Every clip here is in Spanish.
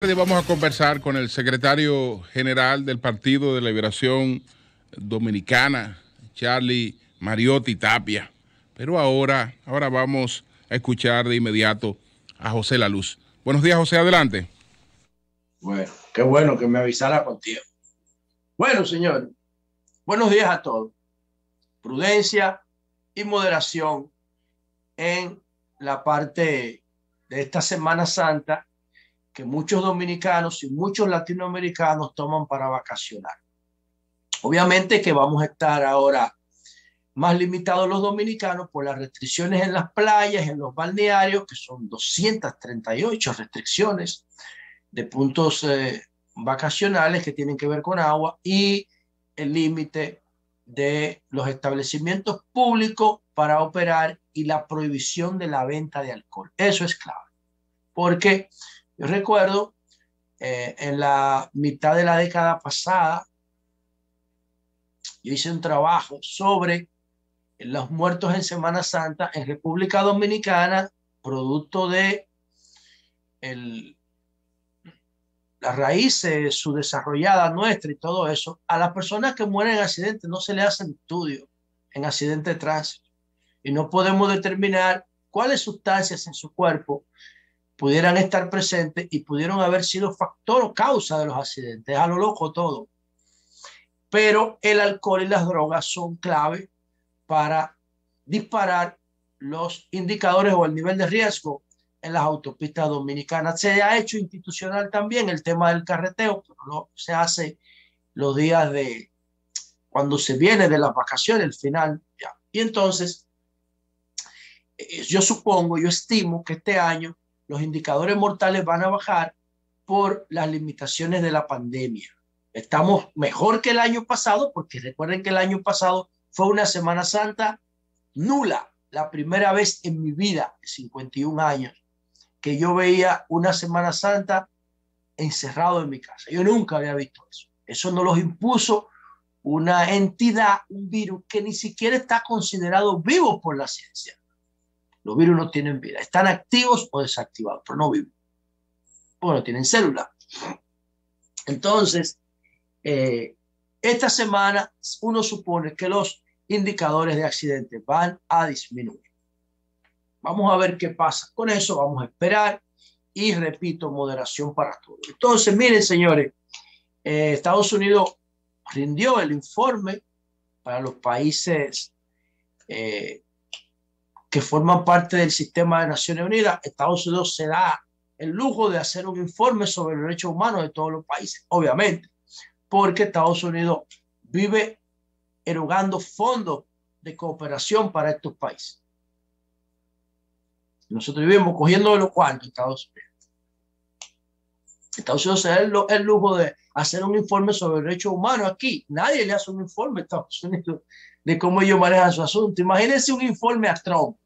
Vamos a conversar con el secretario general del Partido de Liberación Dominicana, Charlie Mariotti Tapia. Pero ahora vamos a escuchar de inmediato a José La Luz. Buenos días, José, adelante. Bueno, qué bueno que me avisara contigo. Bueno, señor, buenos días a todos. Prudencia y moderación en la parte de esta Semana Santa que muchos dominicanos y muchos latinoamericanos toman para vacacionar. Obviamente que vamos a estar ahora más limitados los dominicanos por las restricciones en las playas, en los balnearios, que son 238 restricciones de puntos vacacionales que tienen que ver con agua, y el límite de los establecimientos públicos para operar y la prohibición de la venta de alcohol. Eso es clave, porque yo recuerdo en la mitad de la década pasada, yo hice un trabajo sobre los muertos en Semana Santa en República Dominicana, producto de la raíz subdesarrollada nuestra y todo eso. A las personas que mueren en accidentes no se le hacen estudios en accidentes de tránsito y no podemos determinar cuáles sustancias en su cuerpo pudieran estar presentes y pudieron haber sido factor o causa de los accidentes. A lo loco todo. Pero el alcohol y las drogas son clave para disparar los indicadores o el nivel de riesgo en las autopistas dominicanas. Se ha hecho institucional también el tema del carreteo, pero no se hace los días de cuando se viene de las vacaciones, el final. Ya. Y entonces, yo estimo que este año los indicadores mortales van a bajar por las limitaciones de la pandemia. Estamos mejor que el año pasado, porque recuerden que el año pasado fue una Semana Santa nula, la primera vez en mi vida, de 51 años, que yo veía una Semana Santa encerrado en mi casa. Yo nunca había visto eso. Eso nos lo impuso una entidad, un virus que ni siquiera está considerado vivo por la ciencia. Los virus no tienen vida, están activos o desactivados, pero no viven. Bueno, tienen células. Entonces, esta semana uno supone que los indicadores de accidentes van a disminuir. Vamos a ver qué pasa con eso, vamos a esperar y repito, moderación para todos. Entonces, miren, señores, Estados Unidos rindió el informe para los países que forman parte del sistema de Naciones Unidas. Estados Unidos se da el lujo de hacer un informe sobre los derechos humanos de todos los países, obviamente, porque Estados Unidos vive erogando fondos de cooperación para estos países. Nosotros vivimos cogiendo de los cuartos Estados Unidos. Estados Unidos se da el lujo de hacer un informe sobre derechos humanos aquí. Nadie le hace un informe a Estados Unidos de cómo ellos manejan su asunto. Imagínense un informe a Trump,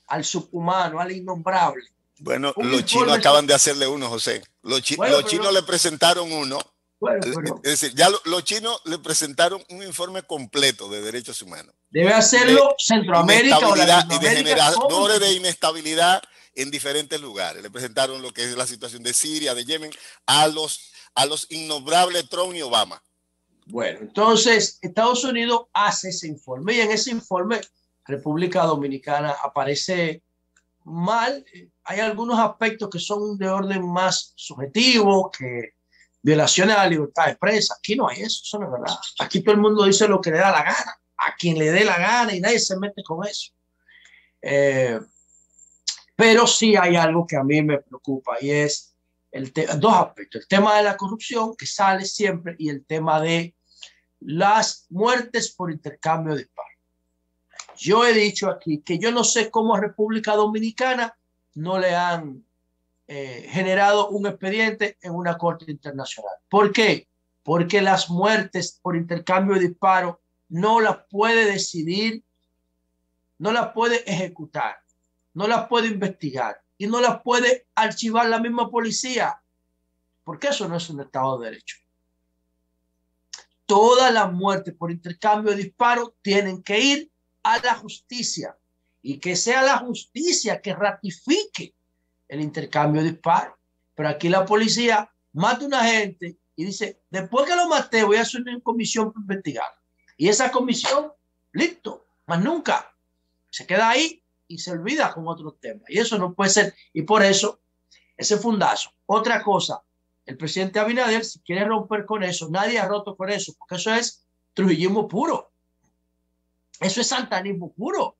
al subhumano, al innombrable. Bueno, los chinos acaban de hacerle uno, José. Los chinos le presentaron uno. Bueno, es decir, ya los chinos le presentaron un informe completo de derechos humanos. Debe hacerlo Centroamérica o Latinoamérica. Y de generadores de inestabilidad en diferentes lugares. Le presentaron lo que es la situación de Siria, de Yemen, a los innombrables Trump y Obama. Bueno, entonces Estados Unidos hace ese informe y en ese informe República Dominicana aparece mal. Hay algunos aspectos que son de orden más subjetivo, que violaciones a la libertad de expresa. Aquí no hay eso no es verdad. Aquí todo el mundo dice lo que le da la gana, a quien le dé la gana y nadie se mete con eso. Pero sí hay algo que a mí me preocupa y es dos aspectos. El tema de la corrupción que sale siempre y el tema de las muertes por intercambio de disparos. Yo he dicho aquí que yo no sé cómo a República Dominicana no le han generado un expediente en una corte internacional. ¿Por qué? Porque las muertes por intercambio de disparos no las puede decidir, no las puede ejecutar, no las puede investigar y no las puede archivar la misma policía, porque eso no es un Estado de Derecho. Todas las muertes por intercambio de disparos tienen que ir a la justicia y que sea la justicia que ratifique el intercambio de disparos. Pero aquí la policía mata a una gente y dice, después que lo maté voy a hacer una comisión para investigar. Y esa comisión, listo, más nunca. Se queda ahí y se olvida con otros temas. Y eso no puede ser. Y por eso, ese fundazo. Otra cosa, el presidente Abinader, si quiere romper con eso, nadie ha roto con eso, porque eso es trujillismo puro. Eso es santanismo puro.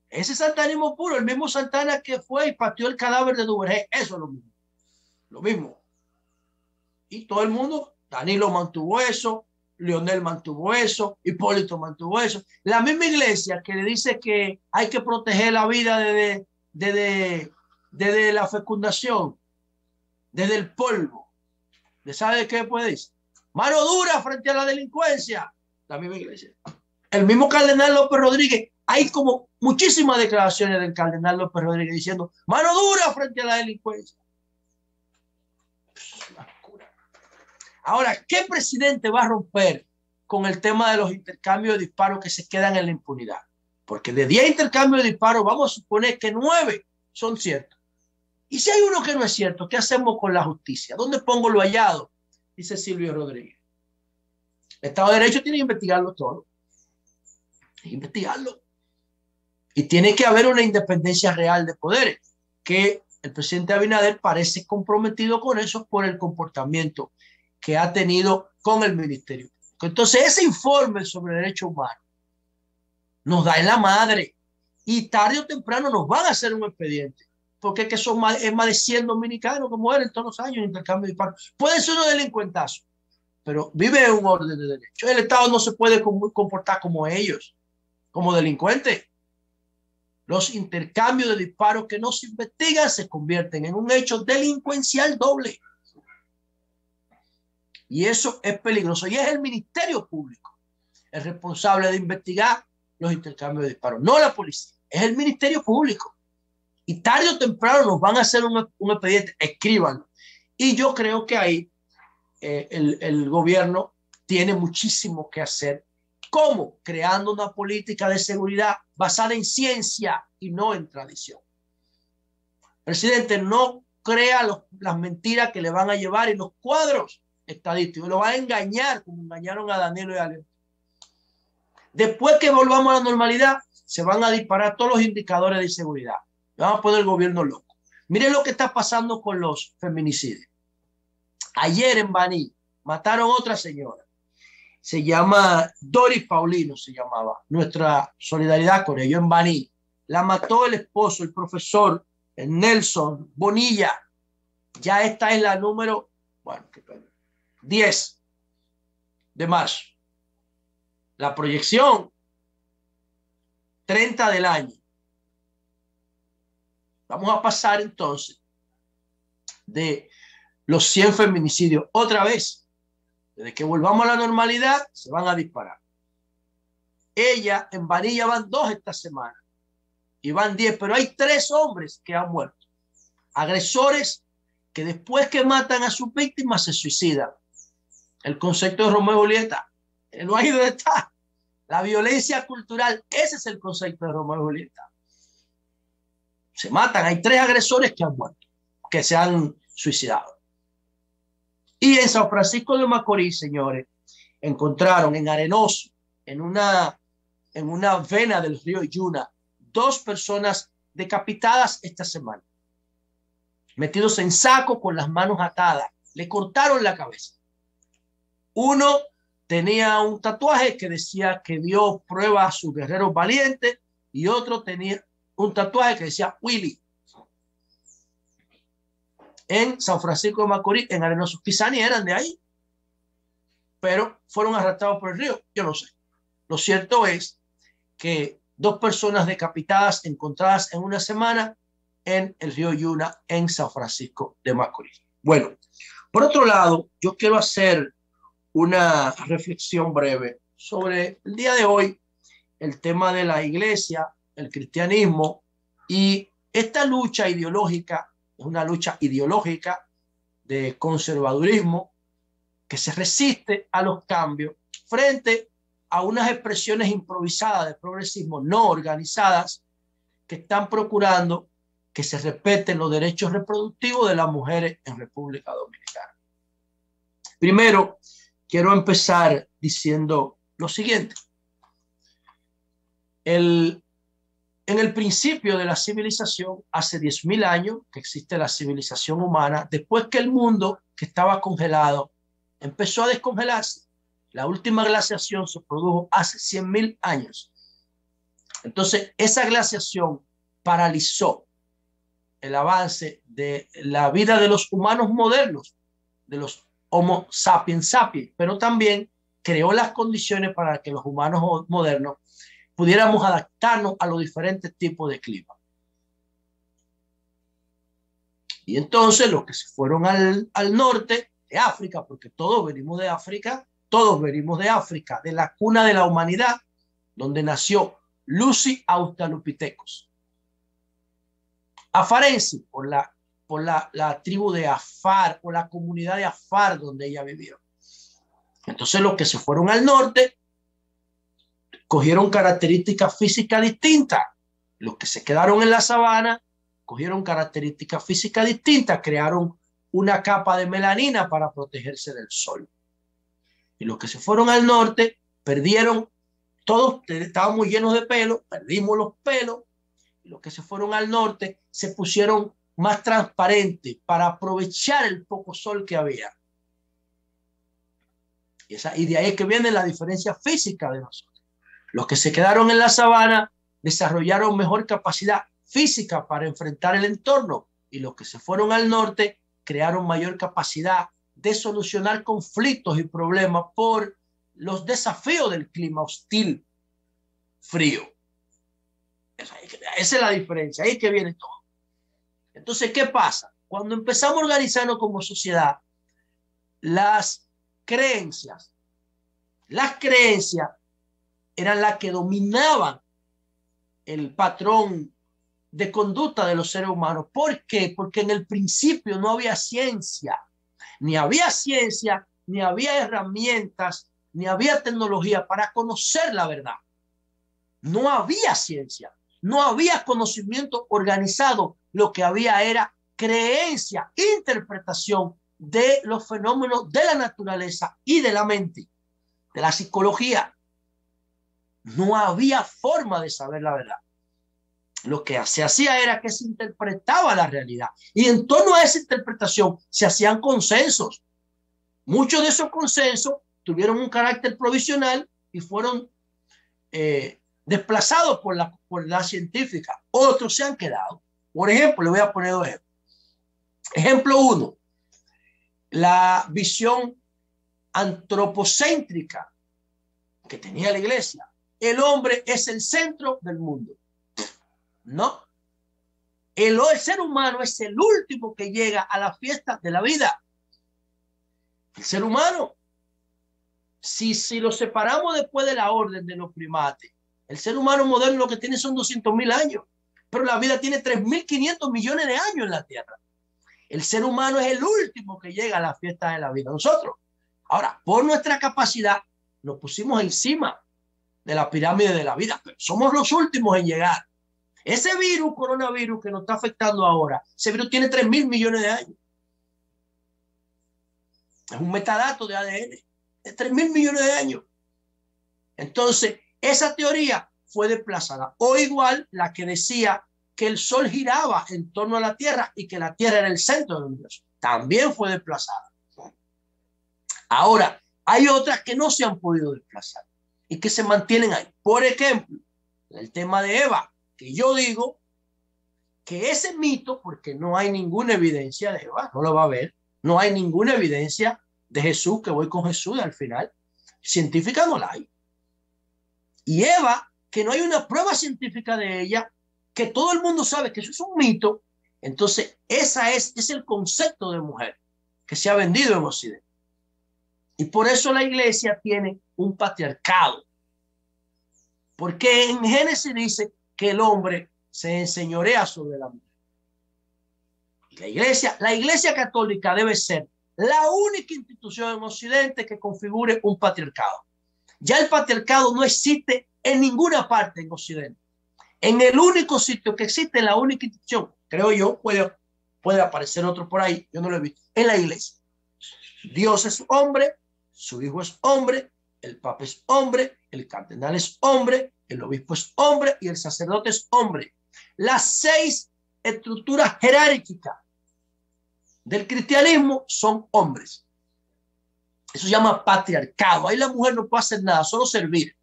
Ese santanismo puro, el mismo Santana que fue y pateó el cadáver de Duvergé, eso es lo mismo. Lo mismo. Y todo el mundo, Danilo mantuvo eso, Leonel mantuvo eso, Hipólito mantuvo eso. La misma iglesia que le dice que hay que proteger la vida desde la fecundación, desde el polvo. ¿Sabe de qué puede decir? Mano dura frente a la delincuencia. La misma iglesia. El mismo cardenal López Rodríguez, hay como muchísimas declaraciones del cardenal López Rodríguez diciendo mano dura frente a la delincuencia. Ahora, ¿qué presidente va a romper con el tema de los intercambios de disparos que se quedan en la impunidad? Porque de 10 intercambios de disparos vamos a suponer que 9 son ciertos. Y si hay uno que no es cierto, ¿qué hacemos con la justicia? ¿Dónde pongo lo hallado? Dice Silvio Rodríguez. El Estado de Derecho tiene que investigarlo todo. Tiene que investigarlo. Y tiene que haber una independencia real de poderes, que el presidente Abinader parece comprometido con eso por el comportamiento que ha tenido con el ministerio. Entonces ese informe sobre derechos humanos nos da en la madre y tarde o temprano nos van a hacer un expediente, porque es que son más de 100 dominicanos que mueren todos los años en intercambio de disparos. Puede ser un delincuentazo, pero vive en un orden de derecho. El Estado no se puede comportar como ellos, como delincuentes. Los intercambios de disparos que no se investigan se convierten en un hecho delincuencial doble. Y eso es peligroso. Y es el Ministerio Público el responsable de investigar los intercambios de disparos, no la policía. Es el Ministerio Público. Y tarde o temprano nos van a hacer un expediente. Escríbanlo. Y yo creo que ahí el gobierno tiene muchísimo que hacer. ¿Cómo? Creando una política de seguridad basada en ciencia y no en tradición. Presidente, no crea las mentiras que le van a llevar en los cuadros estadísticos. Lo van a engañar como engañaron a Danilo y a León. Después que volvamos a la normalidad, se van a disparar todos los indicadores de inseguridad. Vamos a poner el gobierno loco. Miren lo que está pasando con los feminicidios. Ayer en Baní mataron a otra señora. Se llama Doris Paulino, se llamaba. Nuestra solidaridad con ella en Baní. La mató el esposo, el profesor Nelson Bonilla. Ya esta es la número 10 de marzo. La proyección 30 del año. Vamos a pasar entonces de los 100 feminicidios otra vez. Desde que volvamos a la normalidad, se van a disparar. Ella, en Vanilla van 2 esta semana. Y van 10, pero hay 3 hombres que han muerto. Agresores que después que matan a sus víctimas se suicidan. El concepto de Romeo y Julieta. No hay donde está. La violencia cultural, ese es el concepto de Romeo y Julieta. Se matan, hay 3 agresores que han muerto, que se han suicidado. Y en San Francisco de Macorís, señores, encontraron en Arenoso, en una vena del río Yuna, 2 personas decapitadas esta semana, metidos en saco con las manos atadas. Le cortaron la cabeza. Uno tenía un tatuaje que decía que dio prueba a sus guerreros valientes y otro tenía un tatuaje que decía Willy. En San Francisco de Macorís, en Arenoso. Quizá ni eran de ahí, pero fueron arrastrados por el río. Yo no sé. Lo cierto es que 2 personas decapitadas encontradas en una semana en el río Yuna, en San Francisco de Macorís. Bueno, por otro lado, yo quiero hacer una reflexión breve sobre el día de hoy, el tema de la iglesia, el cristianismo y esta lucha ideológica. Es una lucha ideológica de conservadurismo que se resiste a los cambios frente a unas expresiones improvisadas de progresismo no organizadas que están procurando que se respeten los derechos reproductivos de las mujeres en República Dominicana. Primero, quiero empezar diciendo lo siguiente. En el principio de la civilización, hace 10.000 años que existe la civilización humana, después que el mundo que estaba congelado empezó a descongelarse. La última glaciación se produjo hace 100.000 años. Entonces, esa glaciación paralizó el avance de la vida de los humanos modernos, de los Homo sapiens sapiens, pero también creó las condiciones para que los humanos modernos pudiéramos adaptarnos a los diferentes tipos de clima. Y entonces los que se fueron al norte de África, porque todos venimos de África, de la cuna de la humanidad, donde nació Lucy Australopithecus. Afarense, por la tribu de Afar, o la comunidad de Afar donde ella vivió. Entonces los que se fueron al norte cogieron características físicas distintas. Los que se quedaron en la sabana cogieron características físicas distintas, crearon una capa de melanina para protegerse del sol. Y los que se fueron al norte perdieron, todos estábamos llenos de pelo, perdimos los pelos. Y los que se fueron al norte se pusieron más transparentes para aprovechar el poco sol que había. Y de ahí es que viene la diferencia física de nosotros. Los que se quedaron en la sabana desarrollaron mejor capacidad física para enfrentar el entorno, y los que se fueron al norte crearon mayor capacidad de solucionar conflictos y problemas por los desafíos del clima hostil, frío. Esa es la diferencia, ahí es que viene todo. Entonces, ¿qué pasa? Cuando empezamos a organizarnos como sociedad, las creencias eran las que dominaban el patrón de conducta de los seres humanos. ¿Por qué? Porque en el principio no había ciencia, ni había herramientas, ni había tecnología para conocer la verdad. No había ciencia, no había conocimiento organizado. Lo que había era creencia, interpretación de los fenómenos de la naturaleza y de la mente, de la psicología. No había forma de saber la verdad. Lo que se hacía era que se interpretaba la realidad, y en torno a esa interpretación se hacían consensos. Muchos de esos consensos tuvieron un carácter provisional y fueron desplazados por la científica. Otros se han quedado. Por ejemplo, le voy a poner 2 ejemplos. Ejemplo 1, la visión antropocéntrica que tenía la iglesia. El hombre es el centro del mundo. No. El ser humano es el último que llega a la fiesta de la vida. El ser humano, si lo separamos después de la orden de los primates, el ser humano moderno lo que tiene son 200.000 años, pero la vida tiene 3.500 millones de años en la Tierra. El ser humano es el último que llega a la fiesta de la vida. Nosotros, ahora, por nuestra capacidad, nos pusimos encima de la pirámide de la vida, pero somos los últimos en llegar. Ese virus, coronavirus, que nos está afectando ahora, ese virus tiene 3.000 millones de años. Es un metadato de ADN de 3.000 millones de años. Entonces, esa teoría fue desplazada. O igual la que decía que el Sol giraba en torno a la Tierra y que la Tierra era el centro del universo. También fue desplazada. Ahora, hay otras que no se han podido desplazar y que se mantienen ahí. Por ejemplo, el tema de Eva, que yo digo que ese mito, porque no hay ninguna evidencia de Eva, no lo va a ver, no hay ninguna evidencia de Jesús, que voy con Jesús al final, científica no la hay. Y Eva, que no hay una prueba científica de ella, que todo el mundo sabe que eso es un mito. Entonces, ese es el concepto de mujer que se ha vendido en Occidente. Y por eso la iglesia tiene un patriarcado. Porque en Génesis dice que el hombre se enseñorea sobre la mujer. Y la iglesia católica debe ser la única institución en Occidente que configure un patriarcado. Ya el patriarcado no existe en ninguna parte en Occidente. En el único sitio que existe, la única institución creo yo, puede aparecer otro por ahí, yo no lo he visto, en la iglesia. Dios es hombre, su hijo es hombre, el papa es hombre, el cardenal es hombre, el obispo es hombre y el sacerdote es hombre. Las 6 estructuras jerárquicas del cristianismo son hombres. Eso se llama patriarcado. Ahí la mujer no puede hacer nada, solo servir.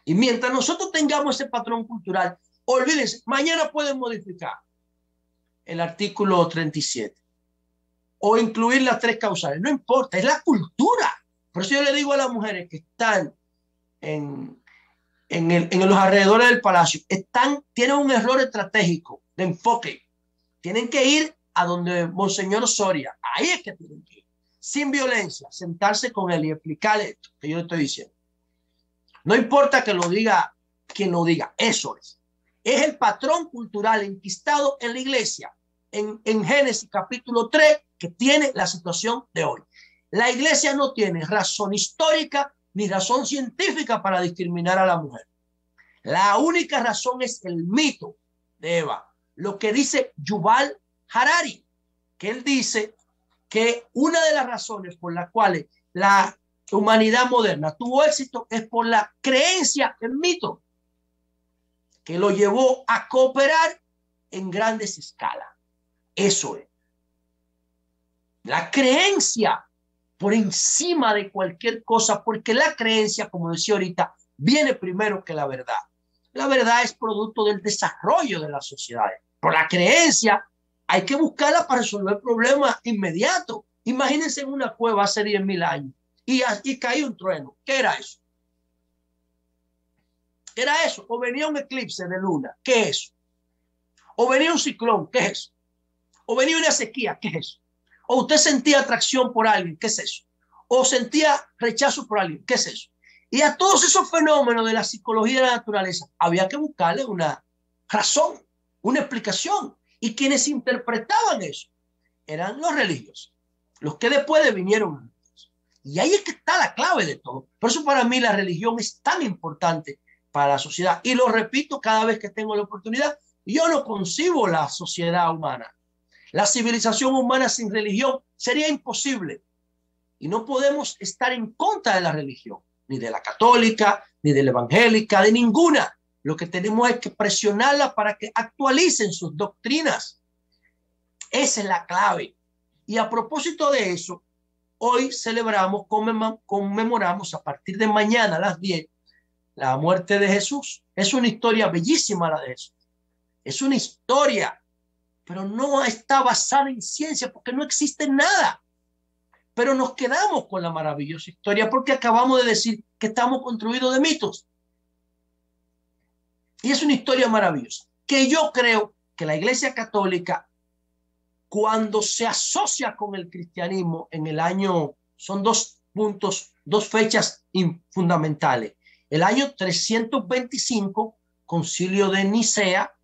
Y mientras nosotros tengamos ese patrón cultural, olvídense, mañana pueden modificar el artículo 37 o incluir las 3 causales. No importa, es la cultura. Por eso yo le digo a las mujeres que están en los alrededores del palacio, tienen un error estratégico de enfoque. Tienen que ir a donde Monseñor Soria. Ahí es que tienen que ir. Sin violencia, sentarse con él y explicarle esto que yo le estoy diciendo. No importa que lo diga quien lo diga, eso es. Es el patrón cultural enquistado en la iglesia, en Génesis capítulo 3, que tiene la situación de hoy. La iglesia no tiene razón histórica ni razón científica para discriminar a la mujer. La única razón es el mito de Eva. Lo que dice Yuval Harari, que él dice que una de las razones por las cuales la humanidad moderna tuvo éxito es por la creencia en mito, que lo llevó a cooperar en grandes escalas. Eso es. La creencia por encima de cualquier cosa, porque la creencia, como decía ahorita, viene primero que la verdad. La verdad es producto del desarrollo de las sociedades. Por la creencia hay que buscarla para resolver problemas inmediatos. Imagínense en una cueva hace 10.000 años y caía un trueno. ¿Qué era eso? ¿Qué era eso? O venía un eclipse de luna. ¿Qué es eso? O venía un ciclón. ¿Qué es eso? O venía una sequía. ¿Qué es eso? O usted sentía atracción por alguien. ¿Qué es eso? O sentía rechazo por alguien. ¿Qué es eso? Y a todos esos fenómenos de la psicología de la naturaleza había que buscarle una razón, una explicación. Y quienes interpretaban eso eran los religiosos, los que después vinieron. Y ahí es que está la clave de todo. Por eso para mí la religión es tan importante para la sociedad. Y lo repito cada vez que tengo la oportunidad, yo no concibo la sociedad humana. La civilización humana sin religión sería imposible. Y no podemos estar en contra de la religión, ni de la católica, ni de la evangélica, de ninguna. Lo que tenemos es que presionarla para que actualicen sus doctrinas. Esa es la clave. Y a propósito de eso, hoy celebramos, conmemoramos a partir de mañana a las 10 la muerte de Jesús. Es una historia bellísima la de Jesús. Es una historia, pero no está basada en ciencia porque no existe nada. Pero nos quedamos con la maravillosa historia porque acabamos de decir que estamos construidos de mitos. Y es una historia maravillosa que yo creo que la Iglesia Católica, cuando se asocia con el cristianismo en el año, son 2 puntos, 2 fechas fundamentales. El año 325, concilio de Nicea,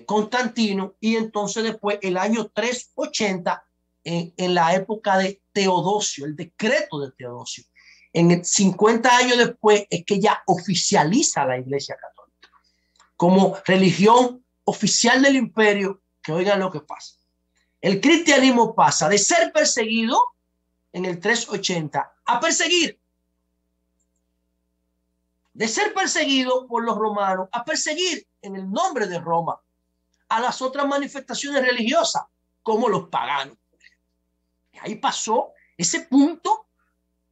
Constantino, y entonces después el año 380, en la época de Teodosio, el decreto de Teodosio. En 50 años después es que ya oficializa la Iglesia Católica como religión oficial del imperio. Que oigan lo que pasa. El cristianismo pasa de ser perseguido en el 380 a perseguir. De ser perseguido por los romanos a perseguir en el nombre de Roma a las otras manifestaciones religiosas como los paganos. Ahí pasó ese punto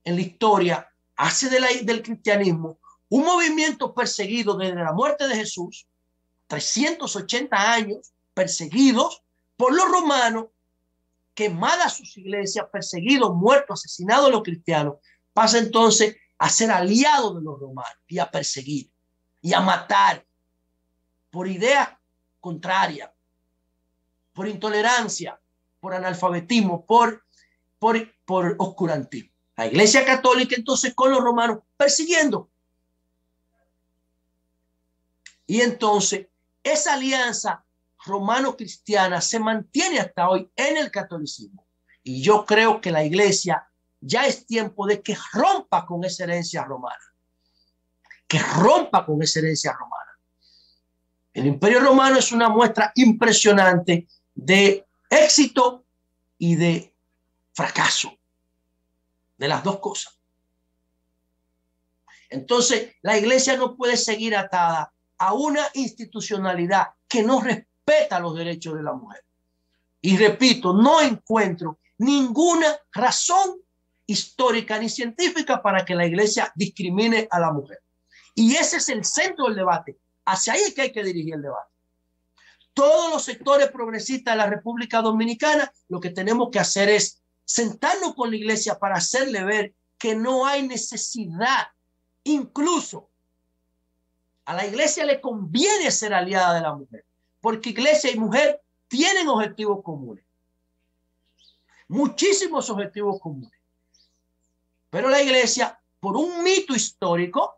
en la historia, hace del cristianismo un movimiento perseguido desde la muerte de Jesús, 380 años, perseguidos por los romanos, quemadas sus iglesias, perseguidos, muertos, asesinados los cristianos, pasa entonces a ser aliado de los romanos y a perseguir y a matar por ideas contrarias, por intolerancia, por analfabetismo, por oscurantismo. La Iglesia Católica entonces con los romanos persiguiendo. Y entonces esa alianza romano-cristiana se mantiene hasta hoy en el catolicismo. Y yo creo que la Iglesia ya es tiempo de que rompa con esa herencia romana. Que rompa con esa herencia romana. El Imperio Romano es una muestra impresionante de éxito y de fracaso, de las dos cosas. Entonces, la iglesia no puede seguir atada a una institucionalidad que no respeta los derechos de la mujer. Y repito, no encuentro ninguna razón histórica ni científica para que la iglesia discrimine a la mujer. Y ese es el centro del debate. Hacia ahí es que hay que dirigir el debate. Todos los sectores progresistas de la República Dominicana, lo que tenemos que hacer es sentarnos con la iglesia para hacerle ver que no hay necesidad. Incluso a la iglesia le conviene ser aliada de la mujer, porque iglesia y mujer tienen objetivos comunes, muchísimos objetivos comunes. Pero la iglesia, por un mito histórico,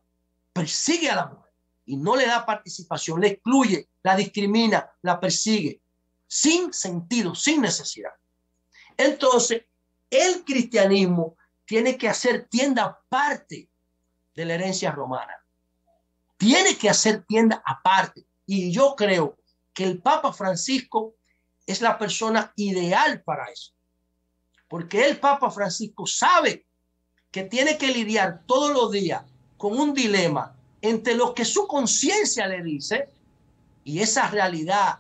persigue a la mujer y no le da participación, le excluye, la discrimina, la persigue, sin sentido, sin necesidad. Entonces, el cristianismo tiene que hacer tienda aparte de la herencia romana. Tiene que hacer tienda aparte. Y yo creo que el Papa Francisco es la persona ideal para eso. Porque el Papa Francisco sabe que tiene que lidiar todos los días con un dilema entre lo que su conciencia le dice y esa realidad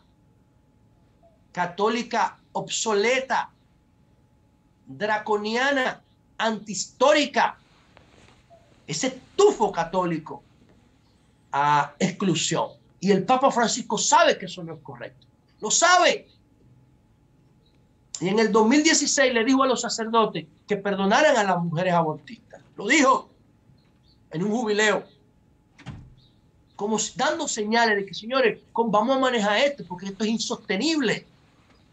católica obsoleta, draconiana, antihistórica, ese tufo católico a exclusión. Y el Papa Francisco sabe que eso no es correcto. Lo sabe. Y en el 2016 le dijo a los sacerdotes que perdonaran a las mujeres abortistas. Lo dijo en un jubileo, como dando señales de que, señores, vamos a manejar esto porque esto es insostenible.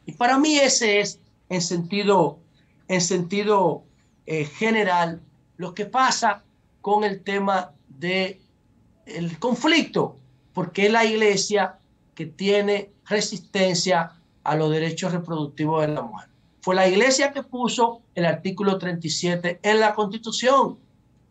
Y para mí ese es, en sentido general, lo que pasa con el tema del conflicto, porque es la iglesia que tiene resistencia a los derechos reproductivos de la mujer. Fue la iglesia que puso el artículo 37 en la Constitución.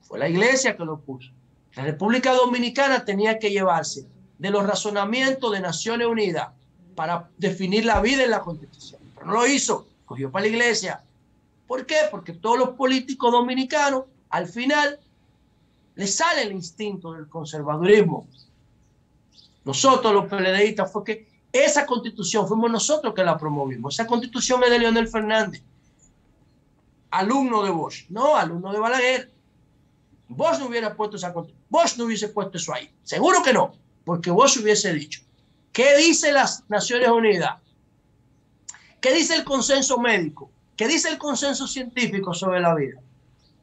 Fue la iglesia que lo puso. La República Dominicana tenía que llevarse de los razonamientos de Naciones Unidas para definir la vida en la Constitución. Pero no lo hizo, cogió para la iglesia. ¿Por qué? Porque todos los políticos dominicanos, al final, les sale el instinto del conservadurismo. Nosotros, los PLDistas, fue que esa constitución fuimos nosotros que la promovimos. Esa constitución es de Leonel Fernández, alumno de Bosch, no alumno de Balaguer. Bosch no hubiera puesto esa constitución. Bosch no hubiese puesto eso ahí. Seguro que no, porque Bosch hubiese dicho, ¿qué dice las Naciones Unidas? ¿Qué dice el consenso médico? ¿Qué dice el consenso científico sobre la vida?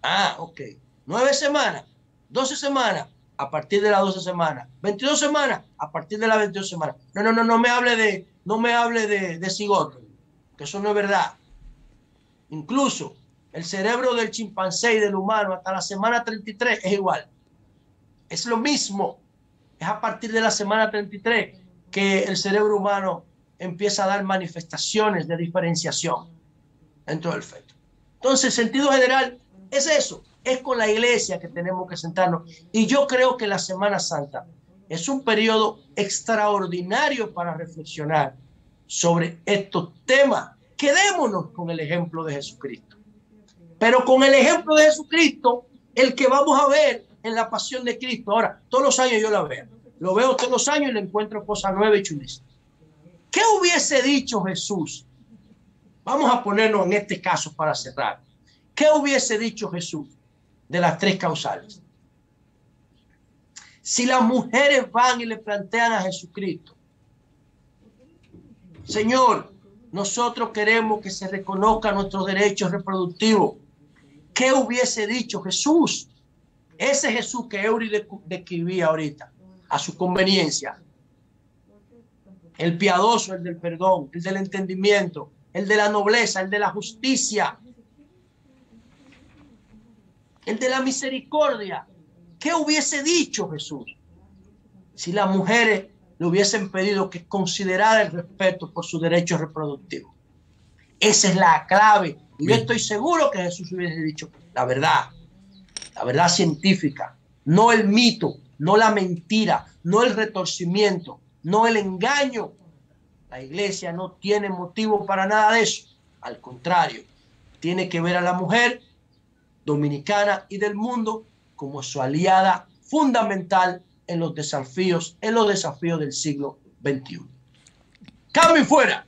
Ah, ok. 9 semanas, 12 semanas, a partir de las 12 semanas, 22 semanas, a partir de las 22 semanas. No me hable de cigoto, que eso no es verdad. Incluso el cerebro del chimpancé y del humano hasta la semana 33 es igual. Es lo mismo. Es a partir de la semana 33 que el cerebro humano empieza a dar manifestaciones de diferenciación dentro del feto. Entonces, en sentido general, es eso. Es con la iglesia que tenemos que sentarnos. Y yo creo que la Semana Santa es un periodo extraordinario para reflexionar sobre estos temas. Quedémonos con el ejemplo de Jesucristo. Pero con el ejemplo de Jesucristo, el que vamos a ver en la pasión de Cristo. Ahora, todos los años yo la veo. Lo veo todos los años y le encuentro cosas nuevas y chulísimas. ¿Qué hubiese dicho Jesús? Vamos a ponernos en este caso para cerrar. ¿Qué hubiese dicho Jesús de las 3 causales? Si las mujeres van y le plantean a Jesucristo, Señor, nosotros queremos que se reconozcan nuestros derechos reproductivos. ¿Qué hubiese dicho Jesús? Ese Jesús que Eury describía ahorita, a su conveniencia. El piadoso, el del perdón, el del entendimiento, el de la nobleza, el de la justicia, el de la misericordia. ¿Qué hubiese dicho Jesús si las mujeres le hubiesen pedido que considerara el respeto por sus derechos reproductivos? Esa es la clave. Y yo estoy seguro que Jesús hubiese dicho la verdad científica, no el mito, no la mentira, no el retorcimiento, no el engaño. La iglesia no tiene motivo para nada de eso. Al contrario, tiene que ver a la mujer dominicana y del mundo como su aliada fundamental en los desafíos del siglo XXI. ¡Cambio y fuera!